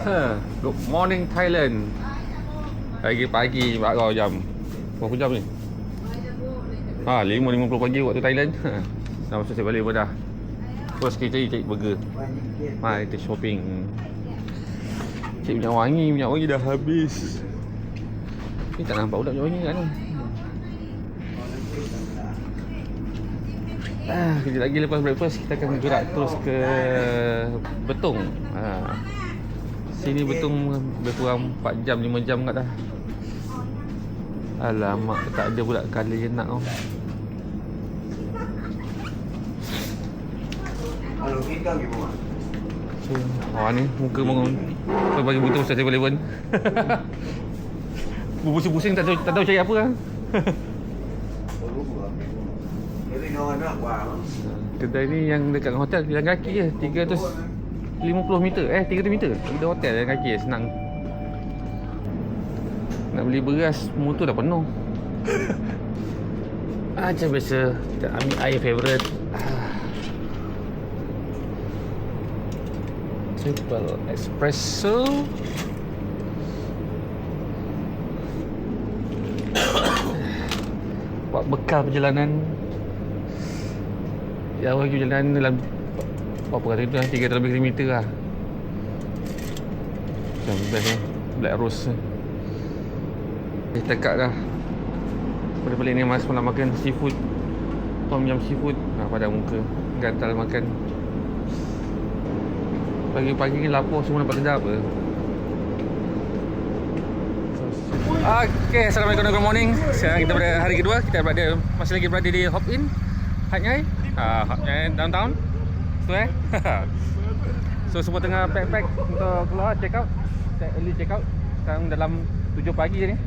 Good morning Thailand. Pagi-pagi baru jam. Berapa jam ni? 5.50 pagi waktu Thailand. Dah masuk saya balik pun dah. Terus kita cari burger. Kita shopping. Cik minyak wangi dah habis. Ni tak nampak budak minyak wangi kat ni. Kejap lagi lepas breakfast kita akan gerak terus ke Betong. Sini Betong lebih kurang 4 jam 5 jam kat dah. Alamak, tak ada pula colour je nak tau. Kalau kita pergi rumah. Ni muka bangun. Kau bagi Betong Ustaz 7-Eleven. Pusing-pusing tak tahu cari apa lah. Kedai ni yang dekat hotel jalan kaki je 350 meter 300 meter ada hotel jalan kaki je, senang. Nak beli beras motor dah penuh. Macam biasa kita ambil air favourite. Triple espresso. Buat bekal perjalanan. Awal perjalanan dalam berapa kata tu lah, 300 lebih kilometer lah. Macam best lah, Black Rose tekak dah. Pada balik ni mas malam makan seafood, tom yum seafood. Pada muka gatal makan. Pagi-pagi ni lapar semua nampak sedap ke. Okay, Assalamualaikum, good morning. Sekarang kita pada hari kedua. Kita masih lagi berada di Hop In Hat Yai, Hop Yai downtown. So semua tengah pack untuk keluar check out. Early check out. Sekarang dalam 7 pagi je ni.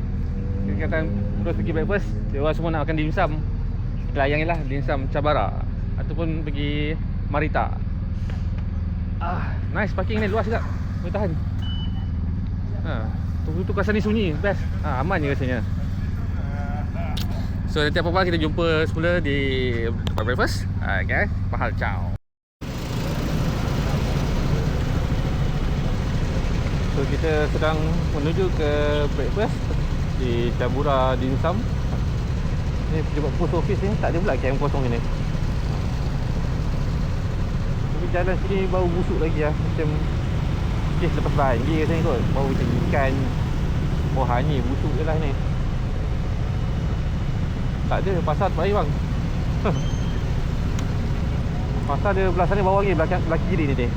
Kita akan terus pergi breakfast. Dia orang semua nak makan dimsum. Layang je lah, dimsum Cabara ataupun pergi Marita. Nice, parking ni luas juga. Boleh tahan. Tu kawasan ni sunyi, best. Aman je rasanya. So nanti apa-apa kita jumpa semula di tempat breakfast. Okay, mahal ciao. So kita sedang menuju ke breakfast di Cabura Dimsum. Ni pejabat post office ni tak ada pula camp kosong ni. Tapi jalan sini bau busuk lagi lah. Macam lepas banjir rasanya kot. Bau macam ikan, bau hanyir, busuk je lah ni. Tak ada, pasar baik bang. Pasar dia belah sana bawah ni, belah kiri ni dia.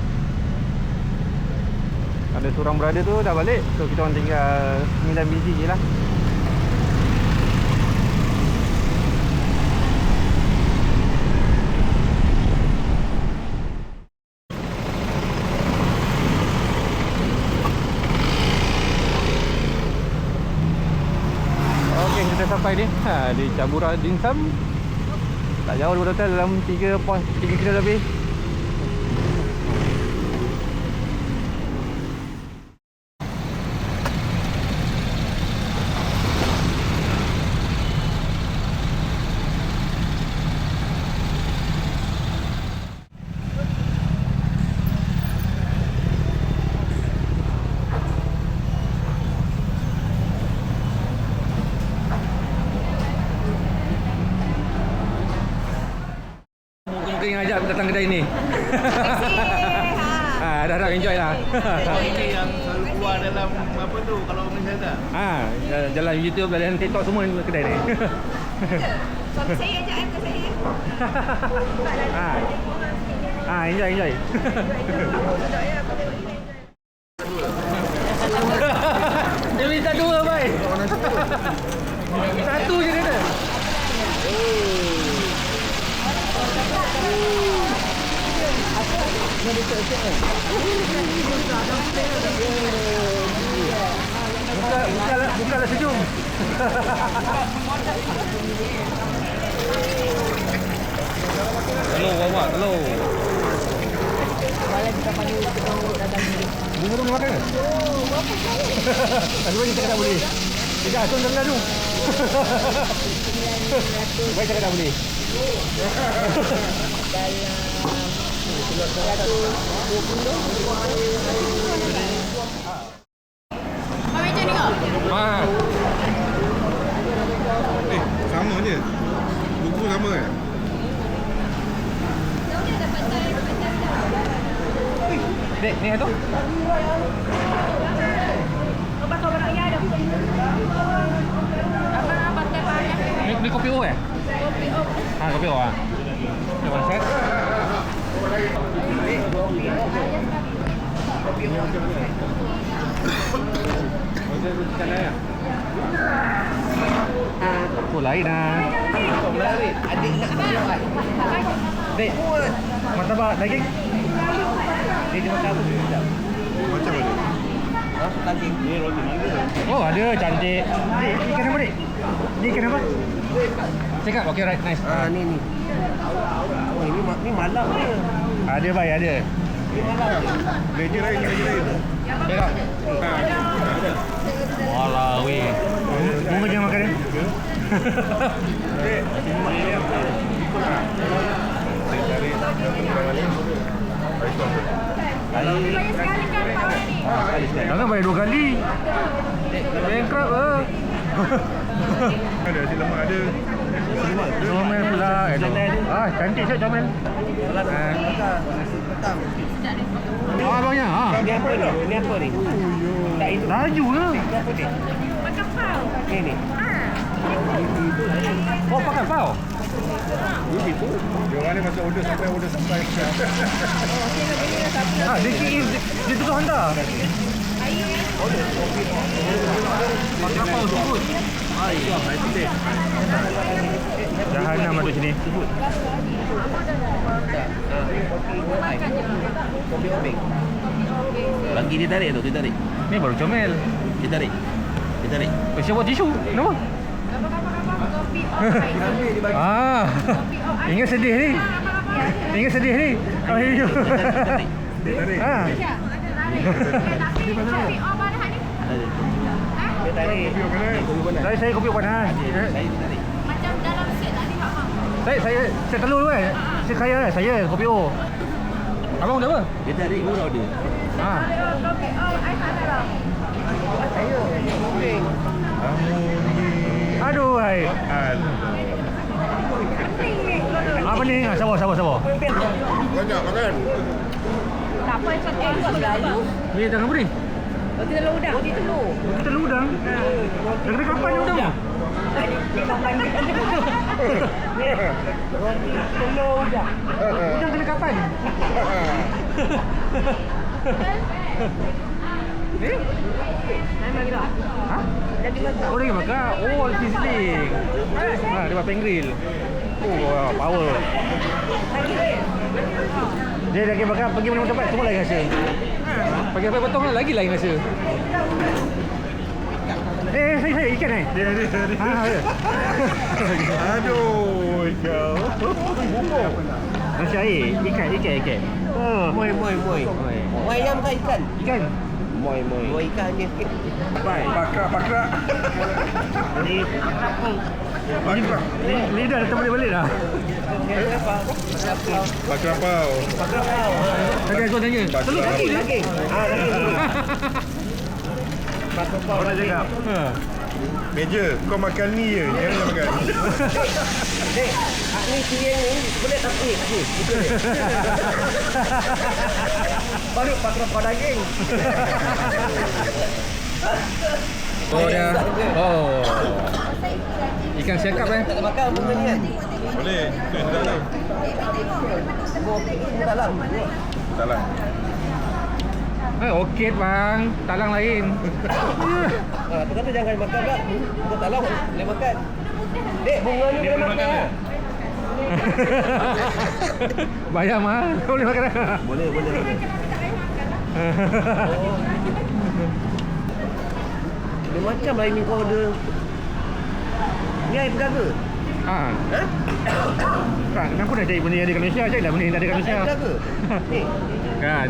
Ada seorang brother tu dah balik. So kita orang tinggal 9 biji je lah. Kita sampai ni di Cabura Dimsum. Tak jauh daripada hotel, dalam 3 km lebih. Yang ajak datang kedai ni. Dah enjoy lah. Ini yang selalu keluar dalam apa tu kalau orang Malaysia tak? Jalan YouTube, jalan TikTok semua kedai ni. Suami saya ajak bukan saya. Enjoy. Dia minta 2 baik. Satu je kata. Bukalah senyum. Hello, Wawa, hello. Malam kita panggil untuk datang sini. Bunga tu makan ke? Aduh, kita tak boleh. Sekejap, Sun jangan gaduh. Baik cakap tak boleh. Dalam 120. Ni tu. Bakal orang ya ada. Apa teh banyak. Ni kopi O eh? Kopi O. Kopi O ah. Ni one set. Oh lain lah. Adik nak buat. Dek, martabak daging. Dia makan apa tu? Macam mana? Daging. Ni roti mangga. Oh ada, cantik. Dek, ikan apa dek? Ni ikan apa? Cakap, okay right, nice. Ni. Oh ni malam ni. Ada baik, ada. Ni malam. Meja lain. Cakap. Walah weh. Mau jangan makan ni. Dek, sini dia. Banyak sekali kan tahun ni. Jangan bayar 2 kali. Bankrupt ke? Ada nasi lemak ada. Comel pula. Cantik saya comel. Abangnya. Ni apa ni? Ni apa ni? Tak itu. Laju ke? Apa ni? Makan pau. Ni. Oh pakai pau. Begitu. Dia orang ni masa order sampai. Dia tukar hantar. Pakai pau sebut. Jahanam ada sini. Kopi obeng. Bagi dia tarik tu, dia tarik. Ni baru comel. Dia tarik. Siapa tisu? Kenapa? Kopi O. Ingat sedih ni. Ayo. Dia tarik. Tapi kopi O mana hari? Dia tarik. Kopi mana? Saya kopi panas. Macam dalam set tadi hak mak. Saya telur kan. Saya kopi O. Abang dah apa? Dia tarik murah dia. Kopi O ai tak ada lah. Saya obeng. Aduh hai. Apa ni? Sabar. Banyak makan. Tak apa yang satu buat Melayu. Ni tengah apa ni? Roti telur udang. Roti telur udang. Dah kapan ni udang? Roti telur udang. Udang kena kapan? Ni? Memang gila. Ha? Lagi makan. Oh lagi makan. Oh sizzling. Dia buat pengril. Oh power. Dia lagi makan pergi mana tempat semua lain rasa. Pergi sampai potong lagi lain rasa. Saya ikan ni. Dia. Ya. Aduh, kau. Nasi air, ikan. Moi. Moi ayam ke ikan? Ikan. Moi. Moi ikan hanya sikit. Baik, pakrak. Lidah dah terbalik dah. Pakrak pau. Tadi aku tanya. Telur kaki lah. Daging. Pakrak pau. Orang cakap, meja, kau makan ni je, jangan makan. Dek, ni siang ni boleh tak ni? Baru pakrak pau daging. Oh dia. Oh. Ikan siakap Tak makan benda ni kan? Boleh, tu yang dalam. Dalam. Salah. Okey bang, talang lain. Tu kata jangan makan tak. Kita talang boleh makan. Dek, bunga ni boleh makan. Bayar mahal, boleh makan. Boleh. Dia macam lah ini kau order. Ni air pedaga. Kenapa dah jadi benda yang ada kat Malaysia? Carilah benda yang tak ada kat Malaysia. Air pedaga. Ni. Kan?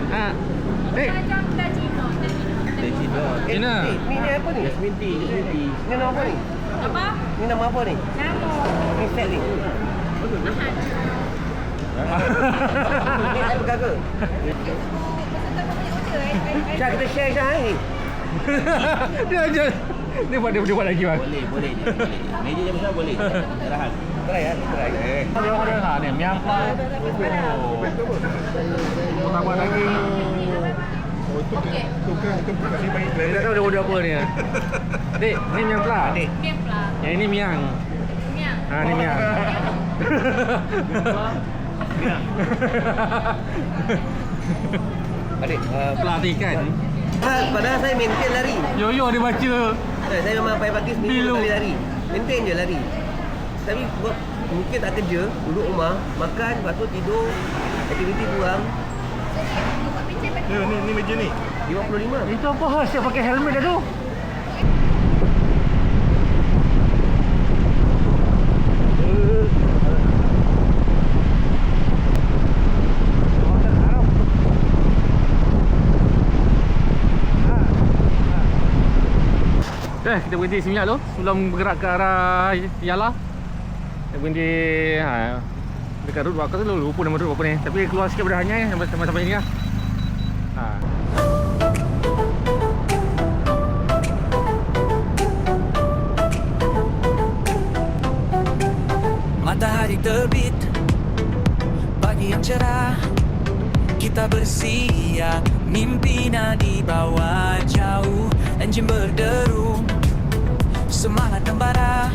Macam dah Cina. Cina. Ni apa ni? Jasmine tea. Ni nama apa ni? Apa? Ni nama apa ni? Nama. Ni set ni. Ni air pedaga. Syah, kita share Syah ni. Dia aja. Dia buat lagi bang. Boleh. Meja je besar boleh. Rahat. Try. Dia order ni miam pau. Oh. Tambah daging. Okey. Tukang kasih baik Dia tak tahu dia order apa ni. Dek, ni miang pula. Adik. Miang pula. Yang ini miang. Miang. Ha, ni miang. Adik, Pelatih kan. padahal saya maintain lari. Yo-yo dia baca. Saya memang pagi seminggu Pilu. 2 kali lari. Maintain je lari. Tapi mungkin tak kerja, duduk rumah, makan, lepas tu tidur, aktiviti kurang. Ya, ni meja ni. 55. Itu apa hal siap pakai helmet dah tu? Kita berhenti seminyak tu sebelum bergerak ke arah Yala. Kita berhenti dekat road aku tu lupa nama road apa ni. Tapi keluar sikit dari Hanyai sampai ni lah. Matahari terbit, pagi yang cerah, kita bersiap, mimpinya di bawah jauh, enjin berderu, semangat membara,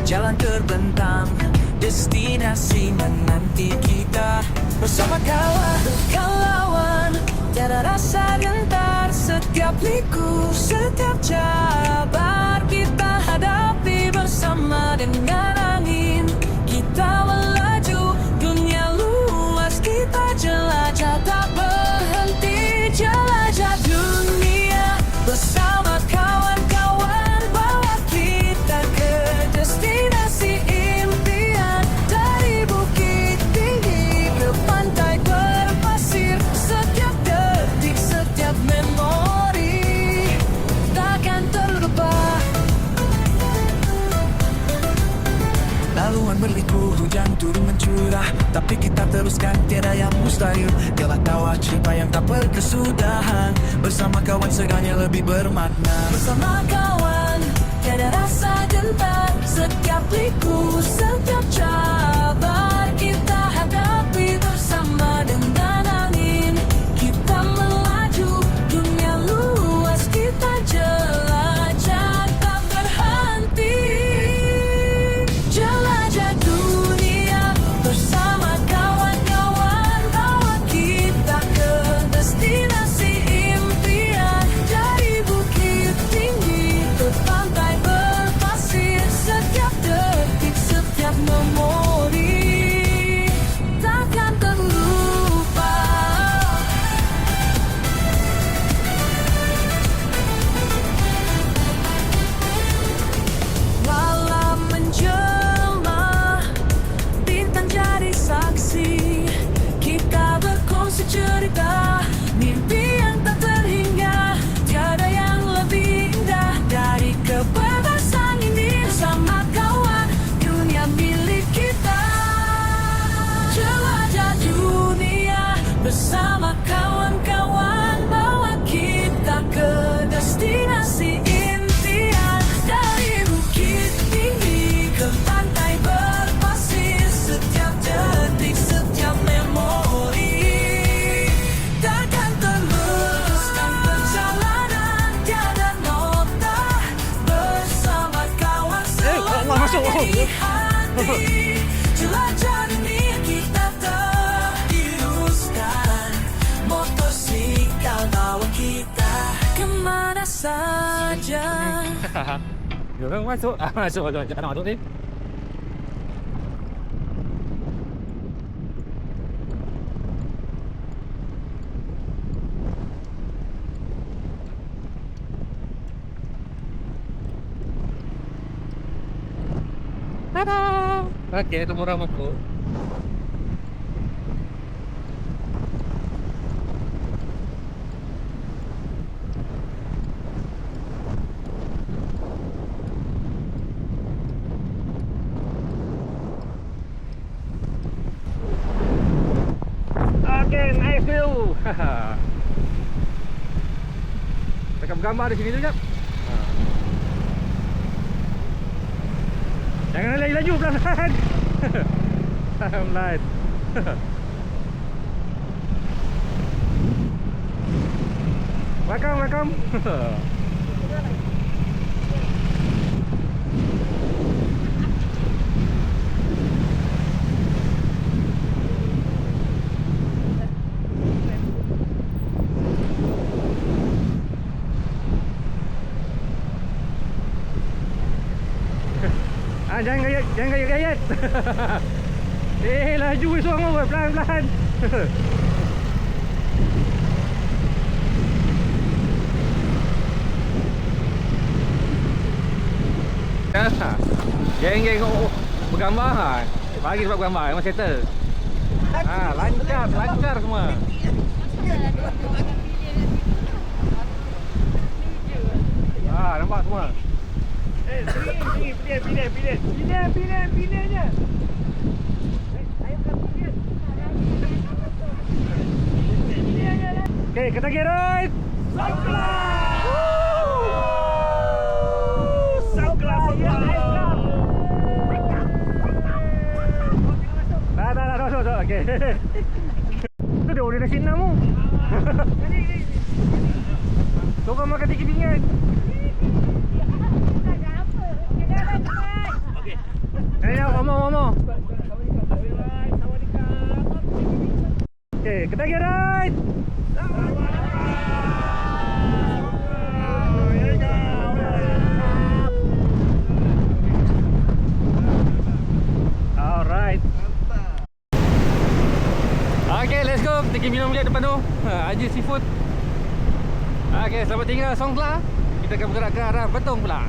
jalan terbentang, destinasi menanti kita. Bersama kawan, tiada rasa gentar, setiap liku, setiap cabar kita hadapi bersama dengan angin. Kita melaju, dunia luas kita jelajah, tak berhenti jelajah dunia bersama kawan-kawan, bawa kita ke destinasi impian. Dari bukit tinggi ke pantai berpasir, setiap detik, setiap memori takkan terlupa. Laluan berliku, hujan turun mencurah, tapi kita teruskan, tiada yang mustahil. Gelak tawa cerita yang tak berkesudahan, bersama kawan segalanya lebih bermakna. Bersama kawan, tiada rasa gentar, setiap liku, setiap cabar kita hadapi bersama dengan angin. Kita melaju, dunia luas kita jelajah, tak berhenti. Jelajah dunia bersama kawan-kawan, bawa kita ke destinasi impian. Dari bukit tinggi ke pantai berpasir, setiap detik, setiap memori takkan terlupa. Malam menjelma, bintang jadi saksi, kita berkongsi cerita, mimpi yang tak terhingga. Tiada yang lebih indah dari kebebasan ini. Bersama kawan, dunia milik kita. Jelajah dunia bersama kawan-kawan, bawa kita ke destinasi impian. Dari bukit tinggi ke pantai berpasir, setiap detik, setiap memori takkan terlupakan. Perjalanan tiada nota, bersama kawan selalu di hati. Jelajah dunia kita terhiruskan, motosikal bawa kita kemana saja. Dia orang masuk. Masuk ni. Tada! Okey, itu murah mampu. Okey, nice view. Kita gambar di sini tu jap. Jangan laju pelan-pelan. Pelan. Welcome. Jangan gayat. Laju semua pelan-pelan. Geng bergambar ha. Bagi sebab gambar memang settle. Lancar semua. Nampak semua. Pilihnya. Okay, Kentucky Ride. Dah. Okay. Tu dia order nasi enam tu. Tolong makan 3 pinggan. Mama. Okay, Kentucky Ride. Alright. Okay, let's go. Kita pergi minum lihat depan tu. Haji Seafood. Okay, selamat tinggal Songkla. Kita akan bergerak ke arah Betong pula.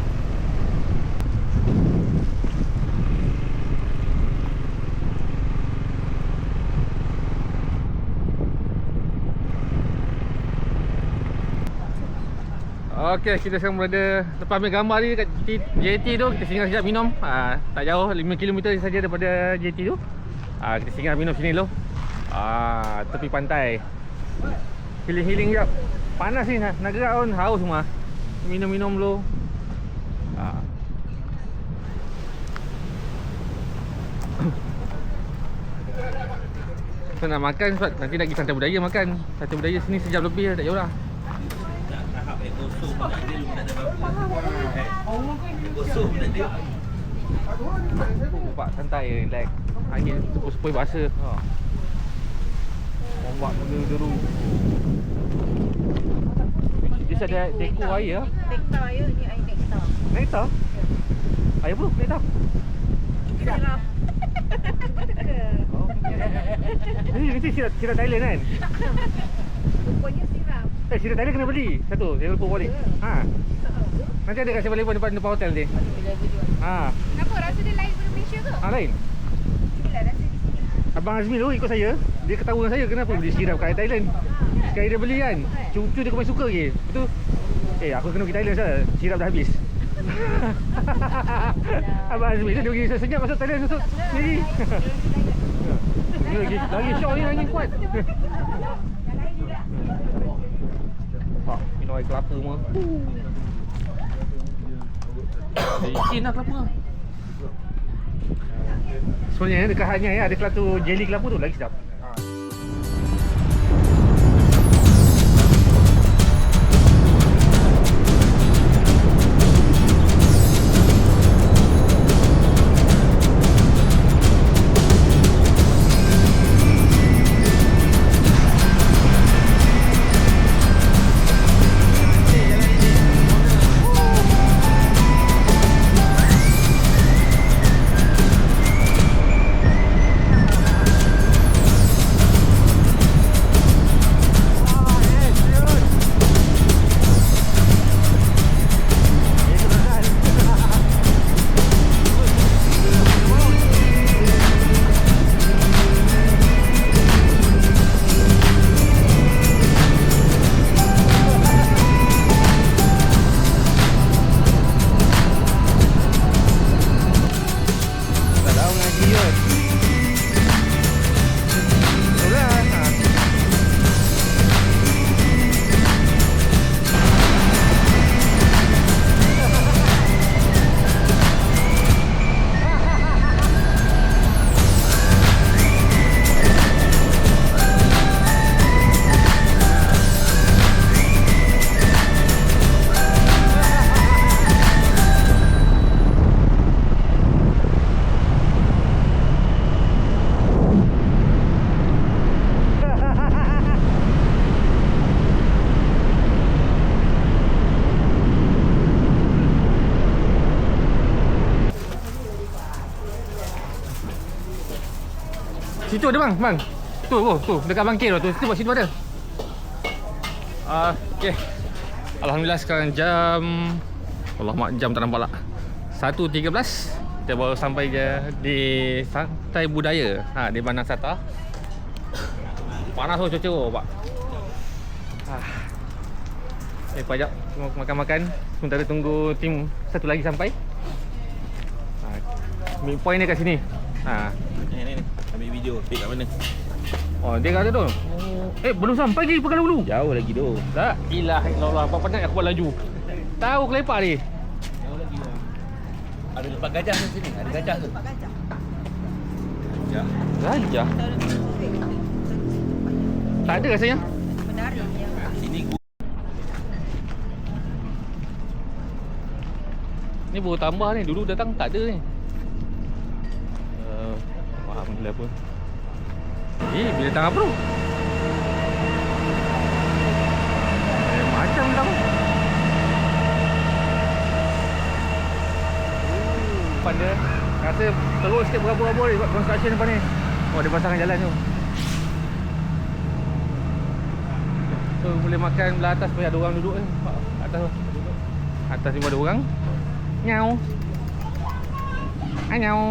Okey, kita sekarang berada lepas ambil gambar ni kat JT tu. Kita singgah sekejap minum. Tak jauh, 5 km saja daripada JT tu. Kita singgah minum sini dulu. Tepi pantai. Healing sekejap. Panas ni, nak gerak pun haus semua. Minum-minum dulu. Kita nak makan sebab nanti nak pergi Santai Budaya makan. Santai Budaya sini sejam lebih dah, tak jauh lah. Buat santai, relax. Angin sepoi-sepoi basah. Ombak deru. Dia ada teko air. Nektar ya, ni air nektar. Nektar? Air apa? Nektar? Sirap. Ini sirap Thailand kan? Rupanya sirap. Sirap Thailand kena beli satu. Saya lupa balik. Nanti ada kat 7-Eleven depan hotel ni. Kenapa? Rasa dia lain daripada Malaysia ke? Lain. Cubalah rasa di sini. Abang Azmi tu ikut saya. Dia ketawa dengan saya kenapa beli sirap kat Thailand. Sekali dia beli kan, cucu dia kemain suka lagi. Lepas tu, aku kena pergi Thailand sah. Sirap dah habis. Abang Azmi tu dia pergi senyap masuk Thailand masuk sendiri. Lagi syok ni, angin kuat. Minum air kelapa semua. Licin lah kelapa. Sebenarnya dekat Hanya ada kelatu jelly kelapa tu lagi sedap. situ ada bang. Tu dekat bangkit tu. Situ situ ada. Okey. Alhamdulillah sekarang jam Alamak, jam tak nampak lah 1.13. Kita baru sampai je di Santai Budaya di Bandar Sata. Panas tu cuaca pak. Pajak makan-makan sementara tunggu tim satu lagi sampai. Meet point dia kat sini. Ni. Ambil video. Ambil kat mana? Oh, dia kata tu. Belum sampai lagi Pekan Dulu. Jauh lagi tu. La ilaha illallah. Apa penat aku buat laju. Tahu kelepak ni. Jauh lagi. Ada lepak gajah di sini. Ada gajah tu. Gajah. Gajah? Tak ada rasanya. Sini Ni baru tambah ni. Dulu datang tak ada ni. Alhamdulillah pun. Bila datang apa tu? Macam tahu. Depan dia. Rasa terus sikit berabur-abur ni buat construction depan ni. Oh, dia pasangkan jalan tu. So, boleh makan belah atas pun ada orang duduk ni. Atas tu. Atas ni ada orang. Nyau. Nyau.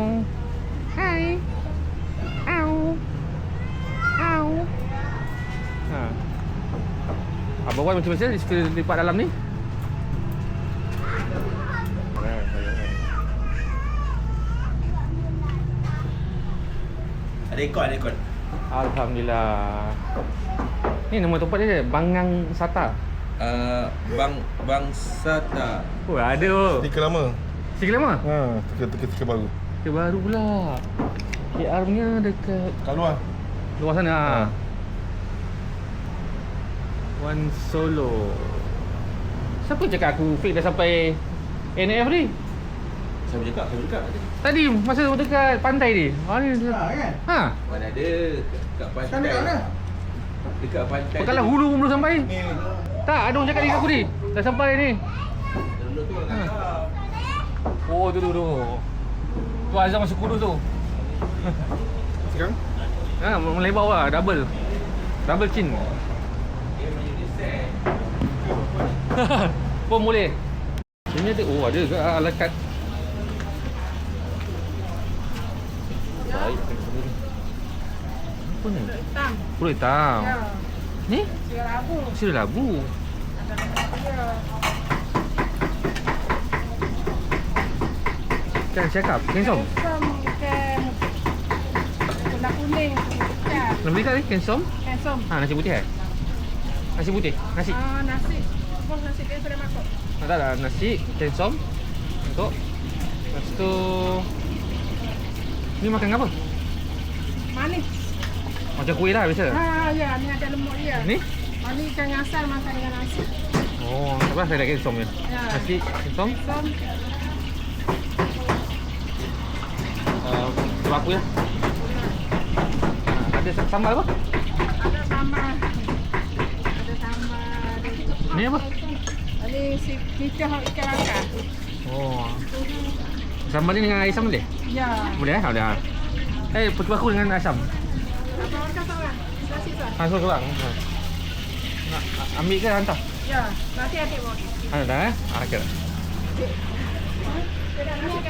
Hai. Au. Au. Abang Wan macam mana dia lipat dalam ni? ada ikon. Alhamdulillah. Ni nama tempat dia Bangang Sata. Bang Sata. Oh, ada oh. Stiker lama. Sikit lama? Stiker baru. Sikit baru pula. KR punya dekat Kat luar. luar sana. One Solo. Siapa cakap aku fake dah sampai NF ni? Siapa cakap? Tadi masa dekat pantai ni. Ni kan? Mana ada kat pantai. Dekat pantai. Pekalah hulu pun belum sampai. Ni. Tak, ada orang cakap dekat aku ni. Dah sampai ni. Dulu tu orang cakap. Oh, tu. Tu Azam masuk kudus tu. Sekarang? Melebar lah, double chin. Pun boleh. Sini ada, ada ke ala kad. Baik. Apa ni? Pulut hitam. Ya. Ni? Sirap labu. Sirap labu. Ada ya. Kan cakap, kensom. Kem gula kuning. Ya. Nak beli kat ni, kensom. Kesom. Nasi putih Nasi putih, nasi. Nasi. Bos nasi dia sudah masuk. Tak ada nasi, kensom. Untuk. Lepas tu ni makan apa? Manis. Macam kuih lah biasa. Ya, ni ada lemak dia. Ni? Ni ikan asal makan dengan nasi. Oh, tak apa saya dah kensom je. Ya. Nasi, kensom. Kesom. Berapa ya? Ada sambal apa? Ada sambal. Ada sambal. Ni apa? Ini si kicau ikan bakar. Oh. Sambal ni dengan asam boleh? Ya. Boleh Boleh. Pergi aku dengan asam. Apa orang kata orang? Nasi tu. So korang. Nak ambil ke hantar? Ya. Nasi adik bawa. Ada okey.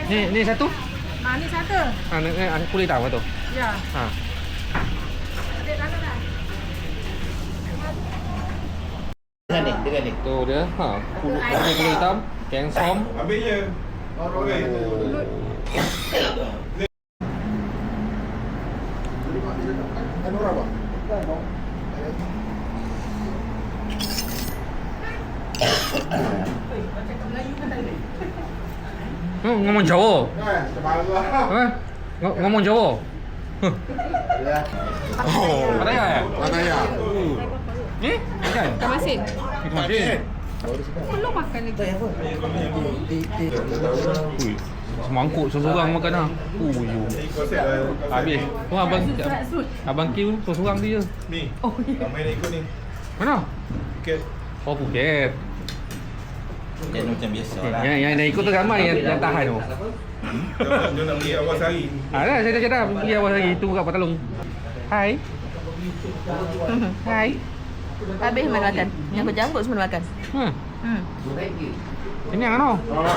Ni Ni satu? Manis satu. Ni kulit hitam tu. Ya. Adik dalam dah. Dengan ni. Tu dia. Kulit hitam, kensom. Ambil je. Ngomong Jawa. Ngomong Jawa. Pattaya. Pattaya. Ni? Kan? Ikan masin. Ikan masin. Belum makan lagi. Ui. Semangkuk seorang makan lah. Habis. Tu abang Q seorang dia. Ni. Ramai nak ikut ni. Mana? Phuket. Oh, Phuket. Yang macam biasa lah. Yang dah ikut tu ramai yang tahan tu. Dia nak pergi awal sehari. Dah saya dah cakap pergi awal lagi tu kat Patalong. Hai. Hai. Habis mana makan? Yang kau jangkut semua makan. Ini yang ano?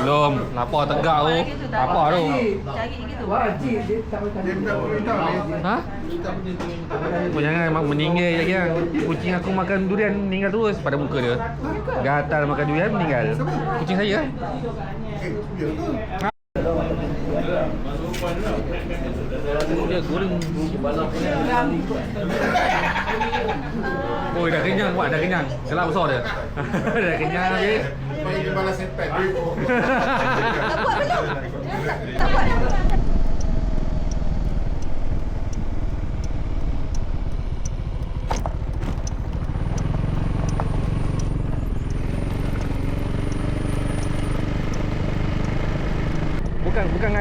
Belum. Lapar tegak tu. Lapar tu. Cari gitu. Ha? Kau jangan meninggal lagi lah. Kucing aku makan durian meninggal terus pada muka dia. Gatal makan durian meninggal. Kucing saya. Dia goreng. Oh, dah kenyang buat, dah kenyang. Gelap besar dia. Dah kenyang lagi. Dia balas sepat duit. Tak buat belum? Tak buat. Bukan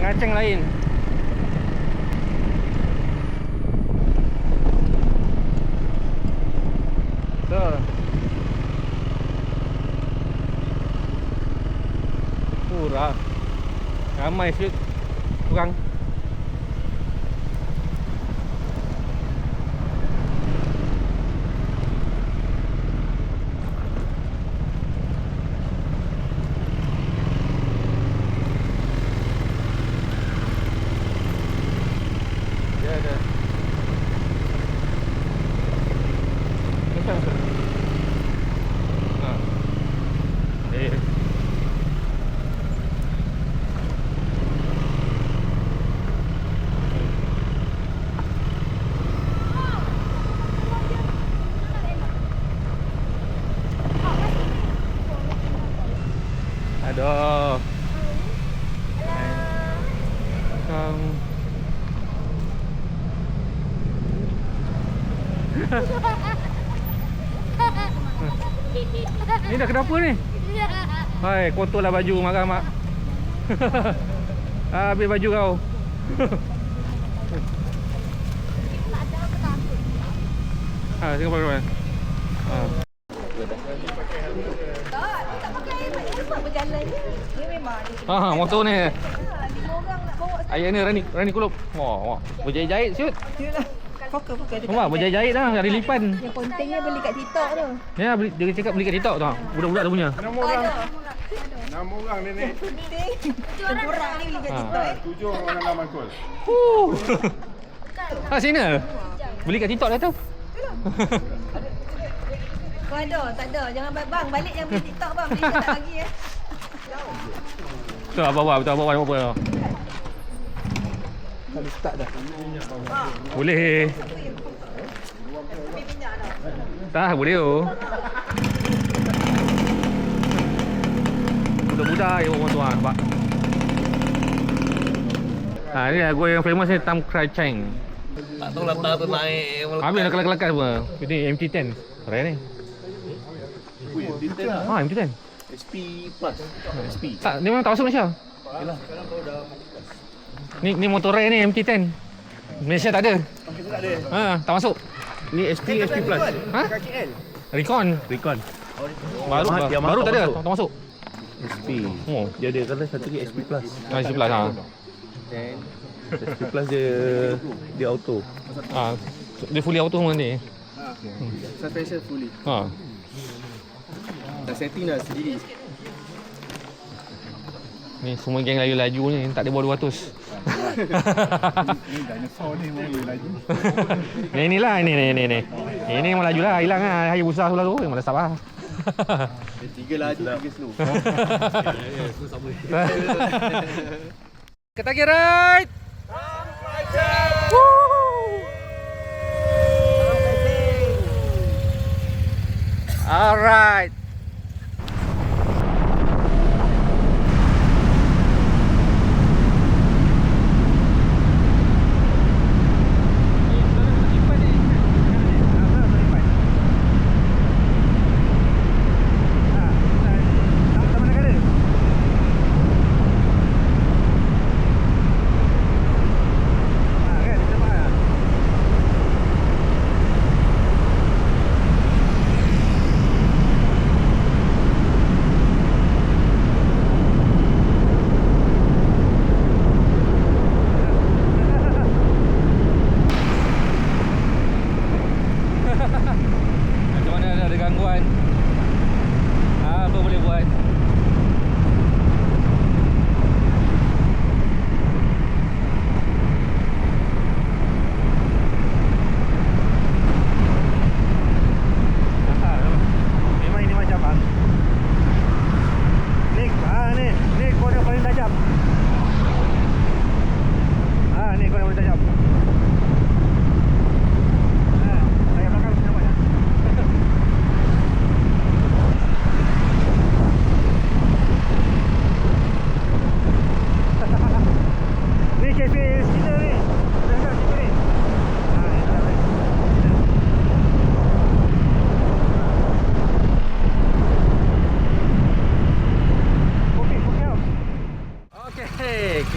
ngaceng lain. So. Murah. Ramai sikit kurang. Aduh. Ni dah kenapa ni? Hai, kotorlah baju marah mak. Habis baju kau. Tengok apa. Tak pakai air mak. Kenapa berjalan ni? Dia memang Motor ni. 5 orang nak bawa. Ayah ni Rani Kulup. Wah, berjahit-jahit siut. Fokus. Nampak berjahit-jahit dah, ada lipan. Yang pentingnya beli kat TikTok tu. Ya, dia cakap beli kat TikTok tu. Budak-budak tu punya. 6 orang. 6 orang nenek. Kurang ni beli kat TikTok. 7 orang dalam angkul. Sini. Beli kat TikTok dah tu. Kau ada? Tak ada. Jangan bang, balik yang beli TikTok bang. Beli tak lagi Tu apa-apa, betul apa-apa. Kalau start dah. Boleh. Tak, boleh tu. Budak-budak yang bawa tuan, nampak? Ni lagu yang famous ni Tam Krai Cheng. Tak tahu lah tak naik. Habis nak kelak-kelakkan semua. Ini MT-10. Keren ni. MT-10. SP Plus. SP. Tak, dia memang tak masuk Malaysia. Yalah. Ni motor rare ni MT-10. Malaysia tak ada. Tak masuk. Ni SP Plus. Recon. Baru tak ada, tak masuk. SP. Dia ada kata satu lagi SP Plus. SP Plus SP Plus dia auto. Dia fully auto semua ni. Suspension fully. Dah setting dah sendiri. Ni semua geng laju-laju ni tak ada bawah 200. Ni dinosaur ni boleh laju. Inilah ini. Ini memang laju lah, hilang lah Hayabusa sebelah tu. Memang dah stop lah. 3 laju, 3 slow. Kentucky Ride. Alright.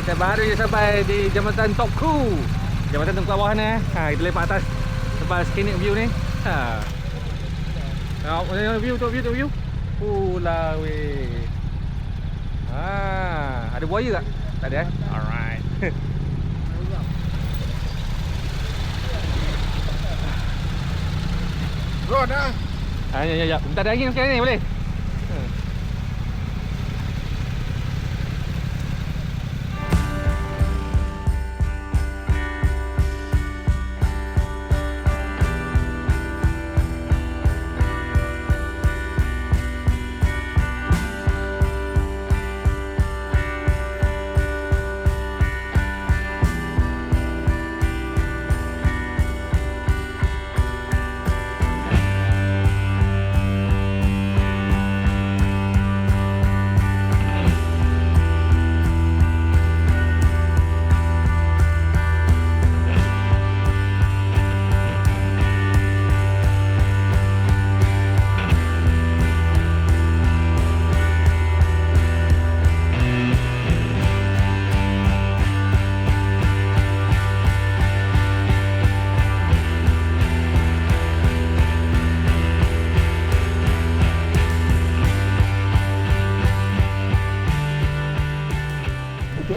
Kita baru je sampai di Jambatan Top Cool. Jambatan tempat bawah ni. Kita lepak atas tempat scenic view ni. Tengok view. Pula weh. Ada buaya tak? Tak ada Alright. Rod dah. Ya. Bentar ada angin sekarang ni boleh?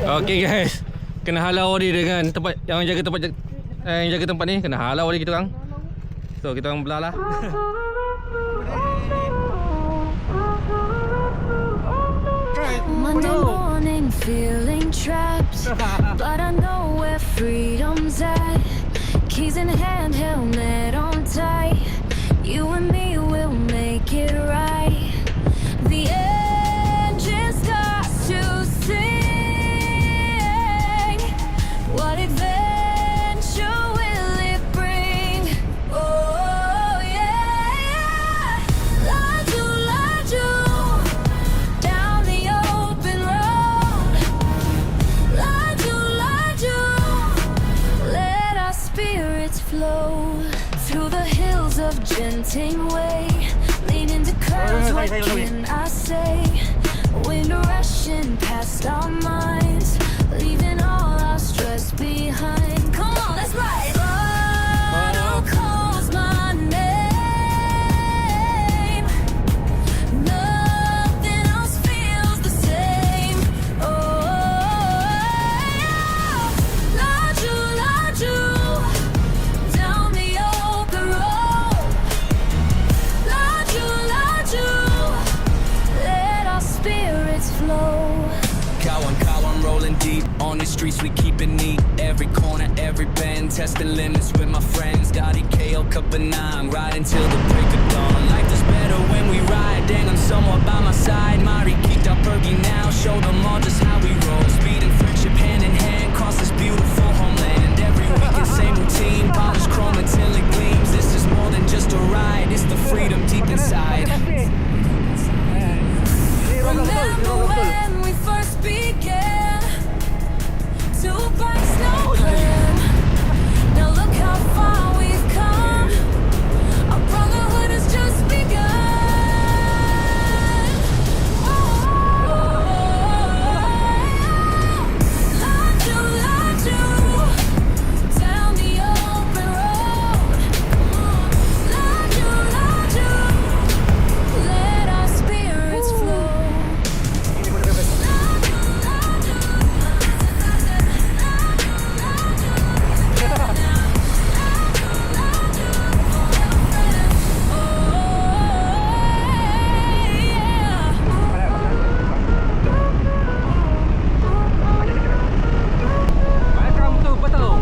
Okay guys, kena halau dia dengan tempat yang jaga tempat ni, kena halau dia kita orang. So kita orang belah lah. Monday morning feeling trapped, but I know where freedom's at. Keys in hand, helmet on tight. You and me will make it right. The engine starts to sing. What adventure will it bring? Oh yeah, Laju, down the open road. Laju, let our spirits flow through the hills of Genting Way. Lean into curves, what can I say? Wind rushing past our minds, leaving all our stress behind. Come on, let's ride. Auto calls my name. Nothing else feels the same. Oh yeah, Laju, down the open road. Laju, let our spirits flow. Kawan, rolling deep on the streets, we keep it neat. Every corner, every bend, testing limits with my friends. Dottie KO, cup of nine, riding till the break of dawn. Life is better when we ride, dang, I'm somewhat by my side. Mari kicked up perky now, show them all just how we roll. Speed and friendship hand in hand, cross this beautiful homeland. Every weekend, same routine, polish chrome until it gleams. This is more than just a ride, it's the freedom deep inside. Remember when we first began to break no plan. Now look how far we've come. Our brotherhood has just begun. Laju, down the open road. Laju, let our spirits flow. Macam betul.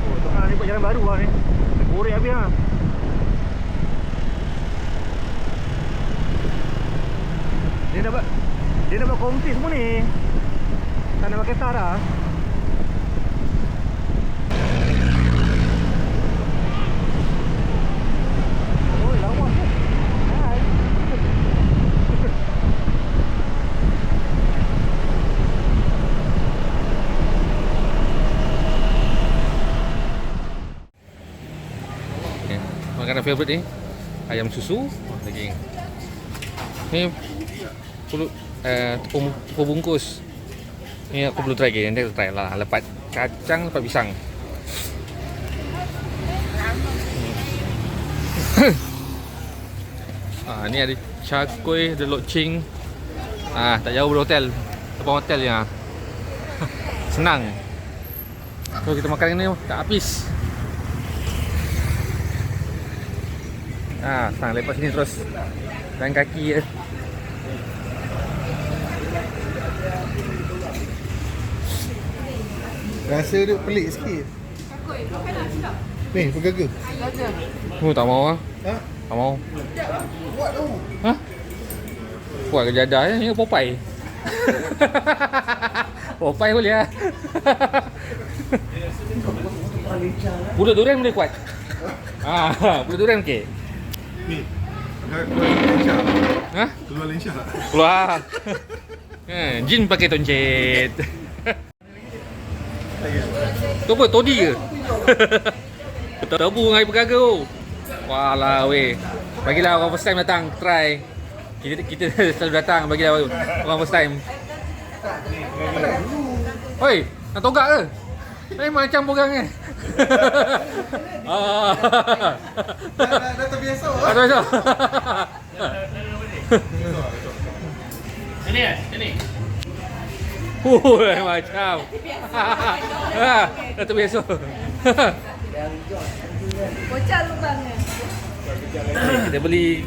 Oh, tukang ni buat jalan baru lah ni. Korek habis lah. Dia nak buat kongsi semua ni. Tak nak pakai tar lah. Oh, lawa tu. Hai. Okay. Terima makanan favourite ni. Ayam susu, daging. Ni tepung bungkus. Ni aku belum try lagi. Nanti aku try lah. Lepat kacang, lepat pisang. Ni ada char kway, ada lok ching. Tak jauh dari hotel. Depan hotel ya. Senang. So kita makan ni tak habis. Senang lepas sini terus. Dan kaki je. Rasa dia pelik sikit. Ni, bergaga. Tak mau ah. Ha? Tak mau. Buat tu. Ha? Buat kerja dah ya. Ini Popeye. Popeye boleh lah. Pulut durian boleh kuat. Pulut durian okey. Ni. Keluar lensyah. Ha? Keluar lensyah. Keluar. Jin pakai toncet. Tu apa? Todi ke? Tebu dengan bergaga tu. Walah weh. Bagilah orang first time datang try. Kita selalu datang, bagilah orang first time. Oi, nak togak ke? Macam pegang ni. Dah terbiasa. Dah terbiasa. Sini. Macam. Dah terbiasa. Bocah lubangnya. Kita beli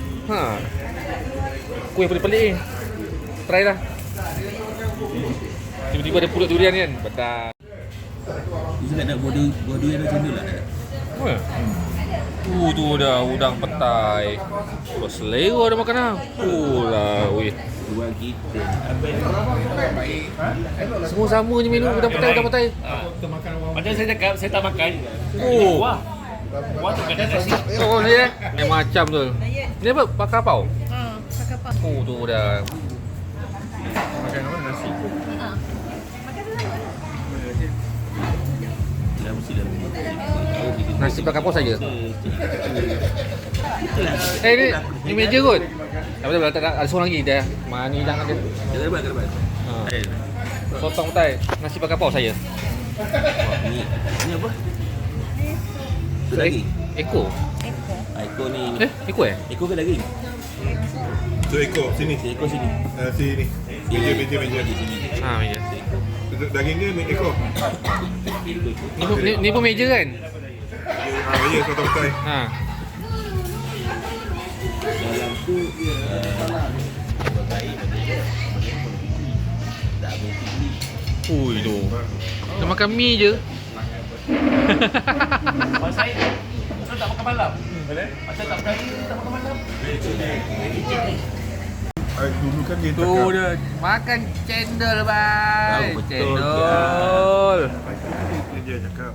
kuih pelik-pelik ni. Try lah. Tiba-tiba ada pulut durian kan. Betul. Dia cakap nak buah durian macam tu lah. Tu dah udang petai. Udah selera ada makan lah. Lah weh. Buah kita. Semua sama je menu udang petai. Macam saya cakap, saya tak makan. Buah. Buah tu kan nasi. Oh ni ni macam tu. Ni apa? Bakar pau? Pakai apa? Tu dah. Makan apa? Nasi. Nasi bakar pau saja. Ni meja kot. Tak betul tak ada seorang lagi dah. Mana ni hilang dia. Kedebat. Sotong petai. Nasi bakar pau saya. Ni apa? Tu daging. Ekor. Ekor ni. Ekor Ekor ke daging? Tu ekor sini. Ekor sini. Sini. Meja. Sini. Meja. Daging dia ekor. Ni pun meja kan? Meja sotong petai. Dalam tu Ui tu. Kita makan mi je. Saya tak makan malam. Boleh? Macam tak makan malam. Dulu kan dia Tu cakap dia. Makan cendol bye. Betul. Cendol. dia cakap